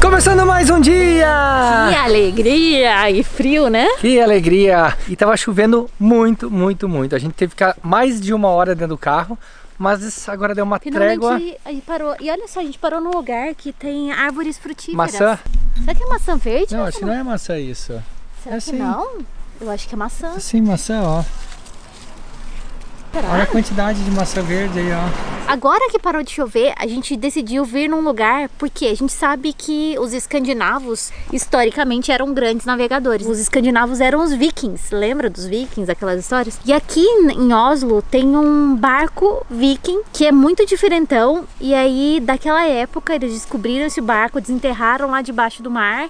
Começando mais um dia! Que alegria! E frio, né? Que alegria! E tava chovendo muito. A gente teve que ficar mais de 1 hora dentro do carro, mas agora deu uma trégua. A gente parou. E olha só, a gente parou num lugar que tem árvores frutíferas. Maçã? Será que é maçã verde? Não, acho que não é maçã isso. Será é que assim. não? Eu acho que é maçã. Sim, maçã, ó. Será? Olha a quantidade de maçã verde aí, ó. Agora que parou de chover, a gente decidiu vir num lugar porque a gente sabe que os escandinavos, historicamente, eram grandes navegadores. Os escandinavos eram os vikings, lembra dos vikings, aquelas histórias? E aqui em Oslo tem um barco viking que é muito diferentão. E aí, daquela época, eles descobriram esse barco, desenterraram lá debaixo do mar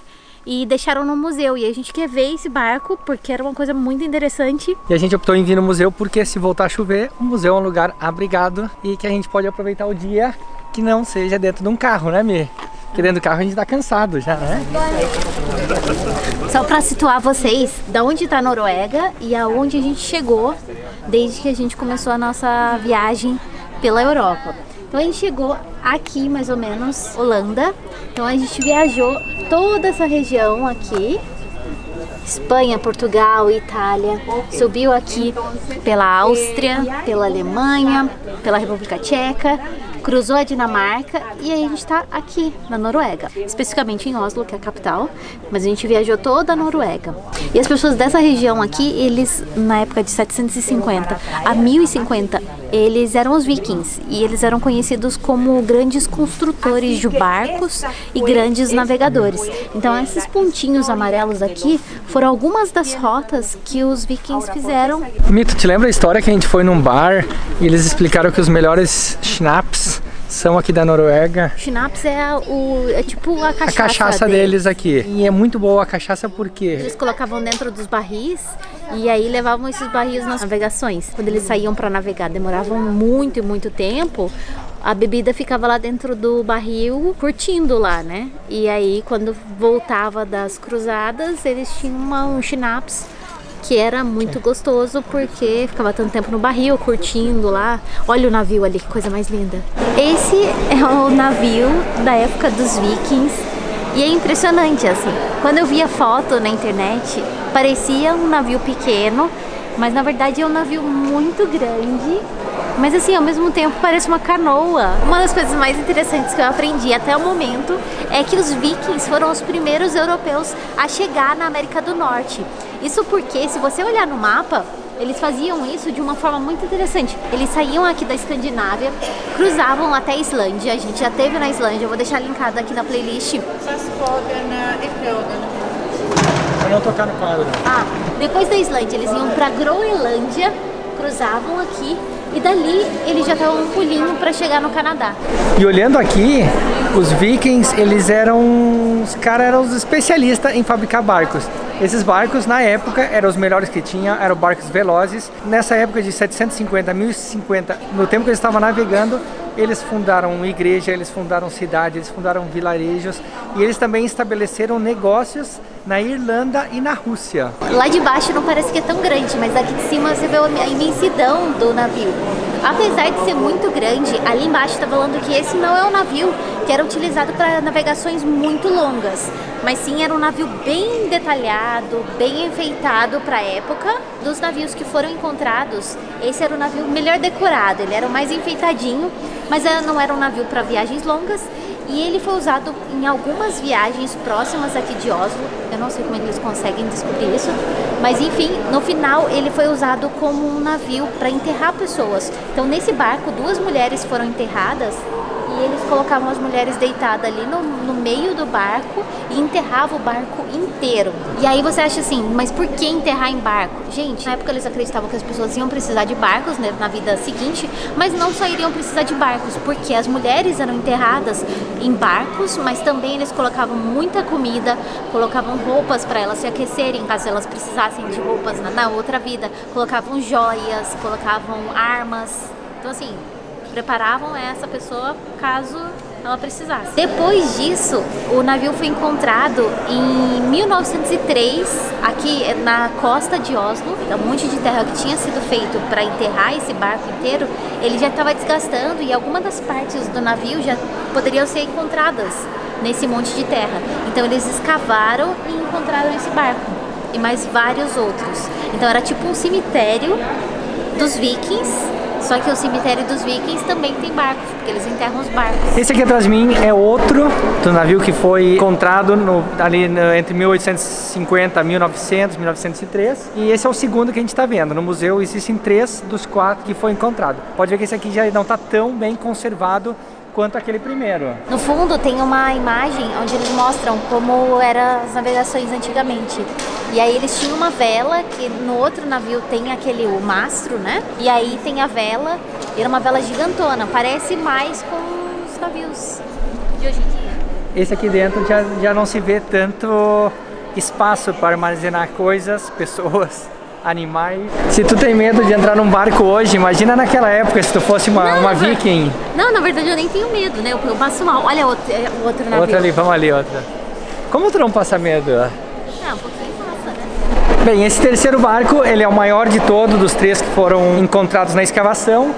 e deixaram no museu. E a gente quer ver esse barco porque era uma coisa muito interessante. E a gente optou em vir no museu porque se voltar a chover, o museu é um lugar abrigado e que a gente pode aproveitar o dia que não seja dentro de um carro, né, Mi? Porque dentro do carro a gente tá cansado já, né? Só para situar vocês, da onde tá a Noruega e aonde a gente chegou desde que a gente começou a nossa viagem pela Europa. Então a gente chegou aqui, mais ou menos, Holanda. Então a gente viajou toda essa região aqui, Espanha, Portugal, Itália, subiu aqui pela Áustria, pela Alemanha, pela República Tcheca, cruzou a Dinamarca e aí a gente está aqui na Noruega, especificamente em Oslo, que é a capital, mas a gente viajou toda a Noruega. E as pessoas dessa região aqui, eles na época de 750 a 1050, eles eram os vikings e eles eram conhecidos como grandes construtores de barcos e grandes navegadores. Então esses pontinhos amarelos aqui foram algumas das rotas que os vikings fizeram. Mito, te lembra a história que a gente foi num bar e eles explicaram que os melhores schnapps são aqui da Noruega? Schnapps é tipo a cachaça, a cachaça deles aqui. E é muito boa a cachaça porque eles colocavam dentro dos barris e aí levavam esses barris nas navegações. Quando eles saíam para navegar, demoravam muito tempo. A bebida ficava lá dentro do barril, curtindo lá, né? E aí, quando voltava das cruzadas, eles tinham um schnapps que era muito gostoso porque ficava tanto tempo no barril, curtindo lá. Olha o navio ali, que coisa mais linda. Esse é o navio da época dos vikings e é impressionante, assim. Quando eu via foto na internet, parecia um navio pequeno, mas na verdade é um navio muito grande. Mas assim, ao mesmo tempo parece uma canoa. Uma das coisas mais interessantes que eu aprendi até o momento é que os vikings foram os primeiros europeus a chegar na América do Norte. Isso porque, se você olhar no mapa, eles faziam isso de uma forma muito interessante. Eles saíam aqui da Escandinávia, cruzavam até a Islândia. A gente já esteve na Islândia, eu vou deixar linkado aqui na playlist. Pra não tocar no quadro. Depois da Islândia, eles iam pra Groenlândia, cruzavam aqui. E dali eles já estavam um pulinho para chegar no Canadá. E olhando aqui, os vikings, eles eram... Os caras eram os especialistas em fabricar barcos. Esses barcos, na época, eram os melhores que tinha, eram barcos velozes. Nessa época de 750 a 1050, no tempo que eles estavam navegando, eles fundaram igreja, eles fundaram cidade, eles fundaram vilarejos. E eles também estabeleceram negócios na Irlanda e na Rússia. Lá de baixo não parece que é tão grande, mas aqui de cima você vê a imensidão do navio. Apesar de ser muito grande, ali embaixo está falando que esse não é um navio que era utilizado para navegações muito longas, mas sim era um navio bem detalhado, bem enfeitado para a época. Dos navios que foram encontrados, esse era o navio melhor decorado, ele era o mais enfeitadinho, mas não era um navio para viagens longas. E ele foi usado em algumas viagens próximas aqui de Oslo. Eu não sei como eles conseguem descobrir isso, mas enfim, no final ele foi usado como um navio para enterrar pessoas. Então nesse barco 2 mulheres foram enterradas e eles colocavam as mulheres deitadas ali no meio do barco e enterravam o barco inteiro. E aí você acha assim, mas por que enterrar em barco? Gente, na época eles acreditavam que as pessoas iam precisar de barcos, né, na vida seguinte, mas não só iriam precisar de barcos, porque as mulheres eram enterradas em barcos, mas também eles colocavam muita comida, colocavam roupas para elas se aquecerem, caso elas precisassem de roupas na outra vida, colocavam joias, colocavam armas. Então assim, preparavam essa pessoa caso ela precisasse. Depois disso, o navio foi encontrado em 1903, aqui na costa de Oslo. Um monte de terra que tinha sido feito para enterrar esse barco inteiro, ele já estava desgastando e algumas das partes do navio já poderiam ser encontradas nesse monte de terra. Então eles escavaram e encontraram esse barco e mais vários outros. Então era tipo um cemitério dos vikings. Só que o cemitério dos vikings também tem barcos, porque eles enterram os barcos. Esse aqui atrás de mim é outro do navio que foi encontrado entre 1850 e 1900, 1903. E esse é o segundo que a gente está vendo. No museu existem 3 dos 4 que foi encontrado. Pode ver que esse aqui já não está tão bem conservado quanto aquele primeiro. No fundo tem uma imagem onde eles mostram como eram as navegações antigamente. E aí eles tinham uma vela, que no outro navio tem o mastro, né? E aí tem a vela, era uma vela gigantona, parece mais com os navios de hoje em dia. Esse aqui dentro já não se vê tanto espaço para armazenar coisas, pessoas, animais. Se tu tem medo de entrar num barco hoje, imagina naquela época se tu fosse uma viking. Não, na verdade eu nem tenho medo, né? Eu passo mal. Olha o outro navio. Outra ali, vamos ali, outra. Como tu não passa medo? Um pouquinho passa, né? Bem, esse terceiro barco, ele é o maior de todos dos 3 que foram encontrados na escavação.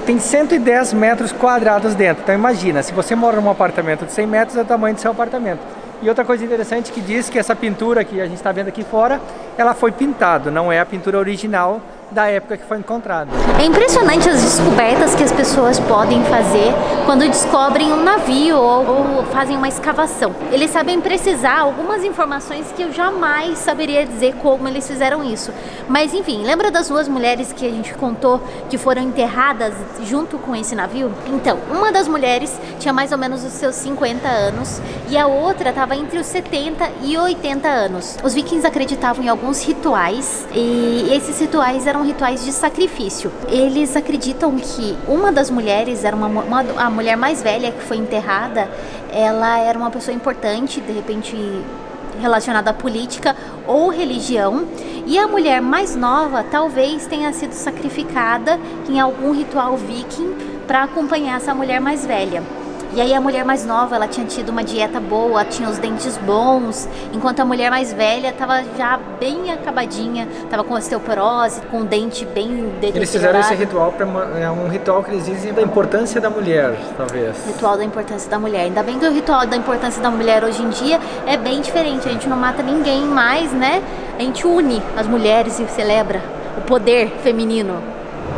Tem 110 metros quadrados dentro. Então imagina, se você mora num apartamento de 100 metros, é o tamanho do seu apartamento. E outra coisa interessante que diz que essa pintura que a gente está vendo aqui fora, ela foi pintada, não é a pintura original da época que foi encontrada. É impressionante as descobertas que as pessoas podem fazer quando descobrem um navio ou fazem uma escavação. Eles sabem precisar algumas informações que eu jamais saberia dizer como eles fizeram isso. Mas enfim, lembra das 2 mulheres que a gente contou que foram enterradas junto com esse navio? Então, uma das mulheres tinha mais ou menos os seus 50 anos e a outra estava entre os 70 e 80 anos. Os vikings acreditavam em alguns rituais e esses rituais eram rituais de sacrifício. Eles acreditam que uma das mulheres era a mulher mais velha que foi enterrada. Ela era uma pessoa importante, de repente relacionada à política ou religião, e a mulher mais nova talvez tenha sido sacrificada em algum ritual viking para acompanhar essa mulher mais velha. E aí a mulher mais nova, ela tinha tido uma dieta boa, tinha os dentes bons, enquanto a mulher mais velha estava já bem acabadinha, estava com osteoporose, com o dente bem deteriorado. Eles fizeram esse ritual, é um ritual que eles dizem da importância da mulher, talvez. Ritual da importância da mulher. Ainda bem que o ritual da importância da mulher hoje em dia é bem diferente, a gente não mata ninguém mais, né? A gente une as mulheres e celebra o poder feminino.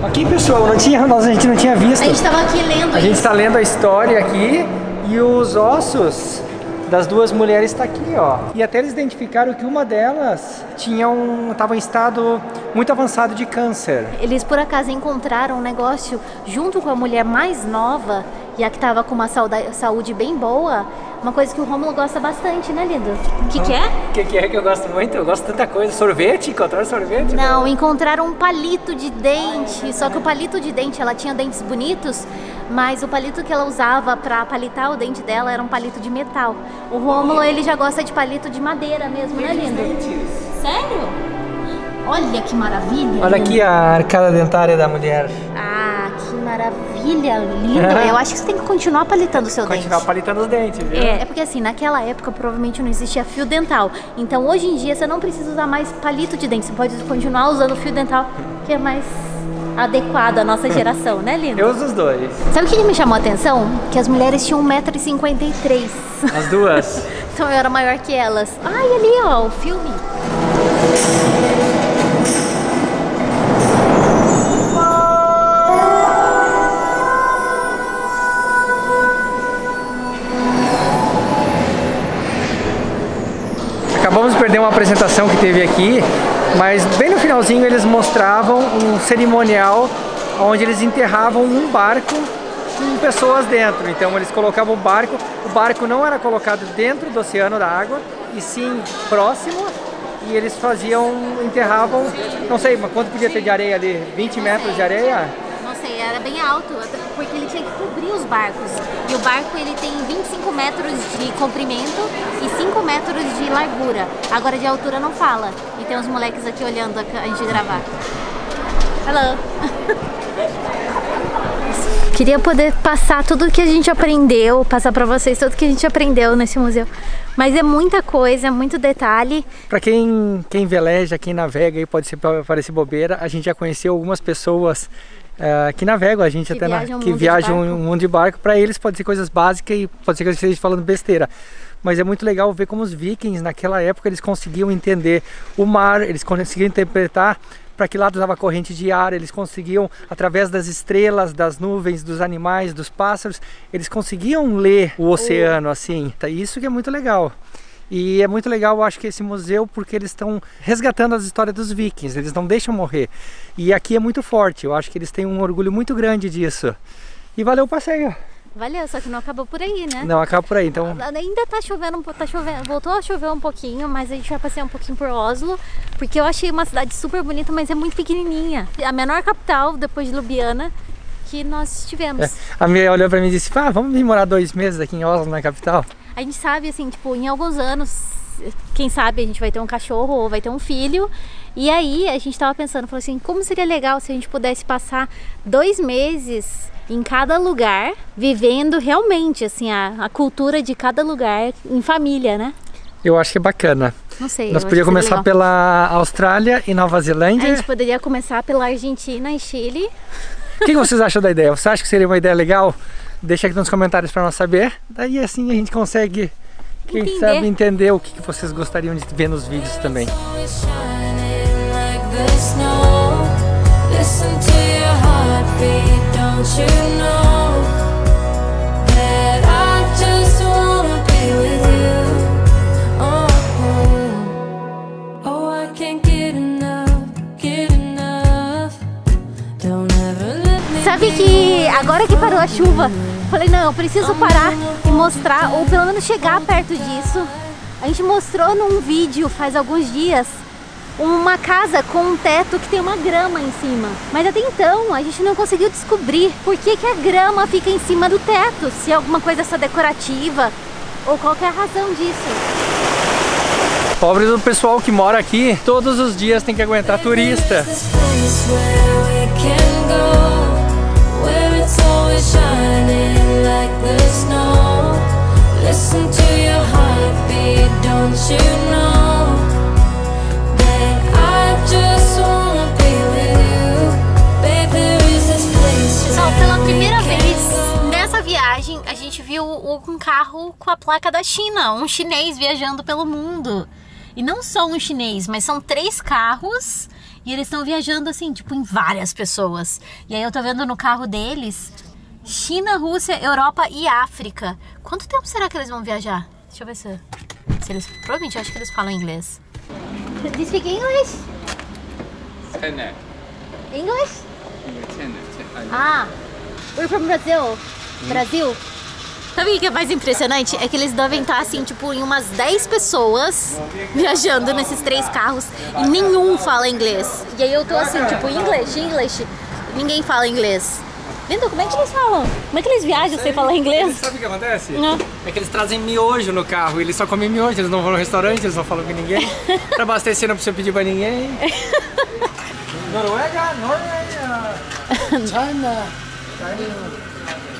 Aqui, pessoal, a gente não tinha visto. A gente estava aqui lendo A gente está lendo a história aqui e os ossos das 2 mulheres está aqui, ó. E até eles identificaram que uma delas estava em estado muito avançado de câncer. Eles por acaso encontraram um negócio junto com a mulher mais nova e a que estava com uma saúde bem boa. Uma coisa que o Rômulo gosta bastante, né, lindo? O que é? O que é que eu gosto muito? Eu gosto de tanta coisa. Sorvete? Encontraram sorvete? Não, encontraram um palito de dente. Só que o palito de dente, ela tinha dentes bonitos, mas o palito que ela usava pra palitar o dente dela era um palito de metal. O Rômulo, ele já gosta de palito de madeira mesmo, né, lindo? Sério? Olha que maravilha! Olha aqui a arcada dentária da mulher. Ah, que maravilha, lindo! Eu acho que você tem que continuar palitando o seu dente. Continuar palitando os dentes, viu? É porque assim, naquela época provavelmente não existia fio dental. Então hoje em dia você não precisa usar mais palito de dente. Você pode continuar usando o fio dental, que é mais adequado à nossa geração, né, lindo? Eu uso os 2. Sabe o que me chamou a atenção? Que as mulheres tinham 1,53 m. As 2? Então eu era maior que elas. Ai, ali ó, o filme. Acabamos de perder uma apresentação que teve aqui, mas bem no finalzinho eles mostravam um cerimonial onde eles enterravam um barco com pessoas dentro. Então eles colocavam o barco não era colocado dentro do oceano da água, e sim próximo, e eles enterravam, não sei, mas quanto podia ter de areia ali? 20 metros de areia? Não sei, era bem alto, porque ele tinha que cobrir os barcos. E o barco ele tem 25 metros de comprimento e 5 metros de largura. Agora de altura não fala. E tem uns moleques aqui olhando a gente gravar. Hello! Queria poder passar tudo que a gente aprendeu, passar pra vocês tudo que a gente aprendeu nesse museu. Mas é muita coisa, é muito detalhe. Para quem veleja, quem navega, aí pode parecer bobeira, a gente já conheceu algumas pessoas que navegam, a gente que viajam um mundo de barco. Para eles pode ser coisas básicas e pode ser que eu esteja falando besteira. Mas é muito legal ver como os vikings naquela época eles conseguiam entender o mar, eles conseguiam interpretar para que lado estava a corrente de ar, eles conseguiam, através das estrelas, das nuvens, dos animais, dos pássaros, eles conseguiam ler o oceano assim. Isso que é muito legal. E é muito legal, eu acho, que esse museu, porque eles estão resgatando as histórias dos vikings, eles não deixam morrer. E aqui é muito forte, eu acho que eles têm um orgulho muito grande disso. E valeu o passeio! Valeu, só que não acabou por aí, né? Não, acaba por aí, então... Ainda tá chovendo, voltou a chover um pouquinho, mas a gente vai passear um pouquinho por Oslo, porque eu achei uma cidade super bonita, mas é muito pequenininha. A menor capital, depois de Ljubljana, que nós tivemos. A minha olhou pra mim e disse, vamos vir morar 2 meses aqui em Oslo, na capital? A gente sabe, assim, tipo, em alguns anos, quem sabe a gente vai ter um cachorro ou vai ter um filho. E aí a gente tava pensando, falou assim, como seria legal se a gente pudesse passar 2 meses em cada lugar, vivendo realmente, assim, a cultura de cada lugar em família, né? Eu acho que é bacana. Não sei. Nós podíamos começar pela Austrália e Nova Zelândia. A gente poderia começar pela Argentina e Chile. O que vocês acham da ideia? Você acha que seria uma ideia legal? Deixa aqui nos comentários para nós saber. Daí assim a gente consegue, quem sabe, entender o que vocês gostariam de ver nos vídeos também. Sabe que agora que parou a chuva, falei, não, eu preciso parar e mostrar, ou pelo menos chegar perto disso. A gente mostrou num vídeo faz alguns dias uma casa com um teto que tem uma grama em cima. Mas até então a gente não conseguiu descobrir por que a grama fica em cima do teto, se é alguma coisa só decorativa ou qual que é a razão disso. Pobre do pessoal que mora aqui, todos os dias tem que aguentar turista. Pessoal, pela primeira vez nessa viagem a gente viu um carro com a placa da China, um chinês viajando pelo mundo. E não só um chinês, mas são 3 carros e eles estão viajando assim, tipo, em várias pessoas. E aí eu tô vendo no carro deles China, Rússia, Europa e África. Quanto tempo será que eles vão viajar? Deixa eu ver se eles... Provavelmente eu acho que eles falam inglês. Do you speak English? English? Ah, we're from Brazil. Brasil. Sabe o que é mais impressionante? É que eles devem estar assim, tipo, em umas 10 pessoas viajando nesses 3 carros e nenhum fala inglês. E aí eu tô assim, tipo, English. Ninguém fala inglês. Lindo, como é que eles falam? Como é que eles viajam sem falar inglês? Sabe o que acontece? Não. É que eles trazem miojo no carro, eles só comem miojo, eles não vão no restaurante, eles não falam com ninguém. Pra abastecer não precisa pedir pra ninguém. Noruega, China,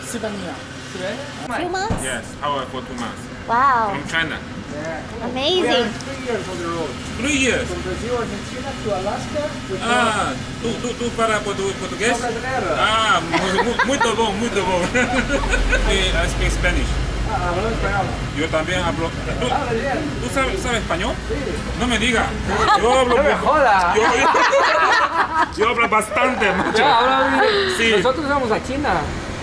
Sibania. 2 months? Yes, our for 2 months. Wow, From China. amazing. 3 years on the road. 3 years. From Brazil, Argentina to Alaska. Ah, tu para português? brasileiro. Ah, muito bom. I speak Spanish. Hablando espanhol. Yo también hablo. ¿Tú sabes español? Sí. No me digas. Yo hablo. No me joda. Yo hablo bastante, macho. Ya, habla bien. Sí. Nosotros vamos a China.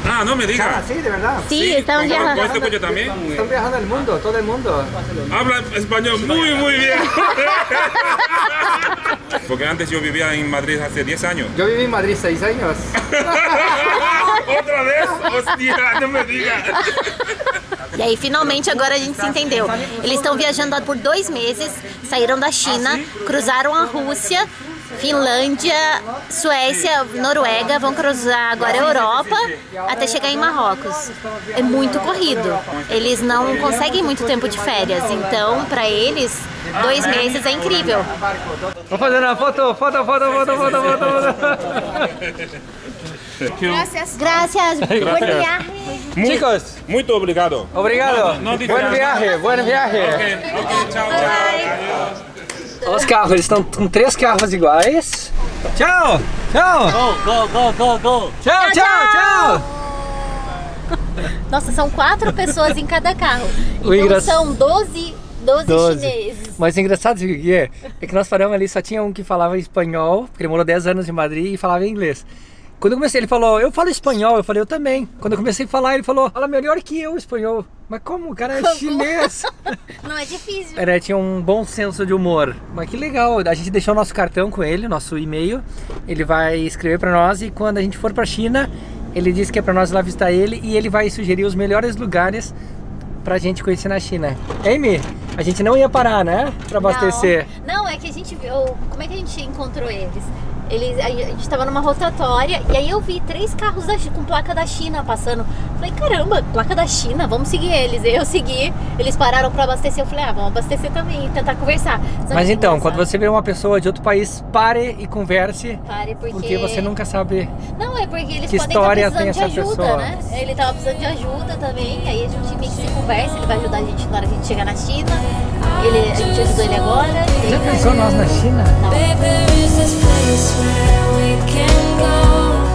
Ah, no me digas. Sí, de verdad. Sí, estamos viajando. ¿Con este coche también? Están viajando el mundo, todo el mundo. Habla español muy bien. Porque antes yo vivía en Madrid hace 10 años. Yo viví en Madrid 6 años. Outra vez? Hostia, não me diga. E aí, finalmente, agora a gente se entendeu. Eles estão viajando por 2 meses, saíram da China, cruzaram a Rússia, Finlândia, Suécia, Noruega, vão cruzar agora a Europa até chegar em Marrocos. É muito corrido. Eles não conseguem muito tempo de férias, então para eles 2 meses é incrível. Vamos fazer uma foto. Gracias. Gracias. Buen viaje. Chicos, Muito obrigado. obrigado. Buen viaje, buen viaje. Ok, tchau, tchau. Adeus. Os carros, eles estão com 3 carros iguais. Tchau, tchau. Go. Tchau, tchau, tchau. Nossa, são 4 pessoas em cada carro. O Então são 12 chineses. Mas o engraçado, sabe o que é? É que nós paramos ali, só tinha um que falava espanhol, porque ele morou 10 anos em Madrid e falava inglês. Quando eu comecei, ele falou, eu falo espanhol, eu falei, eu também. Quando eu comecei a falar, ele falou, fala melhor que eu espanhol. Mas como? O cara é chinês. Não é difícil. Tinha um bom senso de humor. Mas que legal, a gente deixou nosso cartão com ele, nosso e-mail. Ele vai escrever pra nós e quando a gente for pra China, ele disse que é pra nós ir lá visitar ele e ele vai sugerir os melhores lugares pra gente conhecer na China. Amy, a gente não ia parar, né? Pra abastecer. Não, é que a gente viu. Como é que a gente encontrou eles? A gente tava numa rotatória e aí eu vi 3 carros com placa da China passando. Falei, caramba, placa da China, vamos seguir eles. Eu segui, eles pararam pra abastecer. Eu falei, vamos abastecer também e tentar conversar. Mas então, quando você vê uma pessoa de outro país, pare e converse. Pare, porque você nunca sabe. Não, é porque eles que podem história estar precisando de ajuda, pessoa. né? Ele tava precisando de ajuda também, aí a gente meio que se conversa, ele vai ajudar a gente na hora que a gente chegar na China. A gente ajudou ele agora. Já pensou nós na China? Não. Baby, is this place where we can go?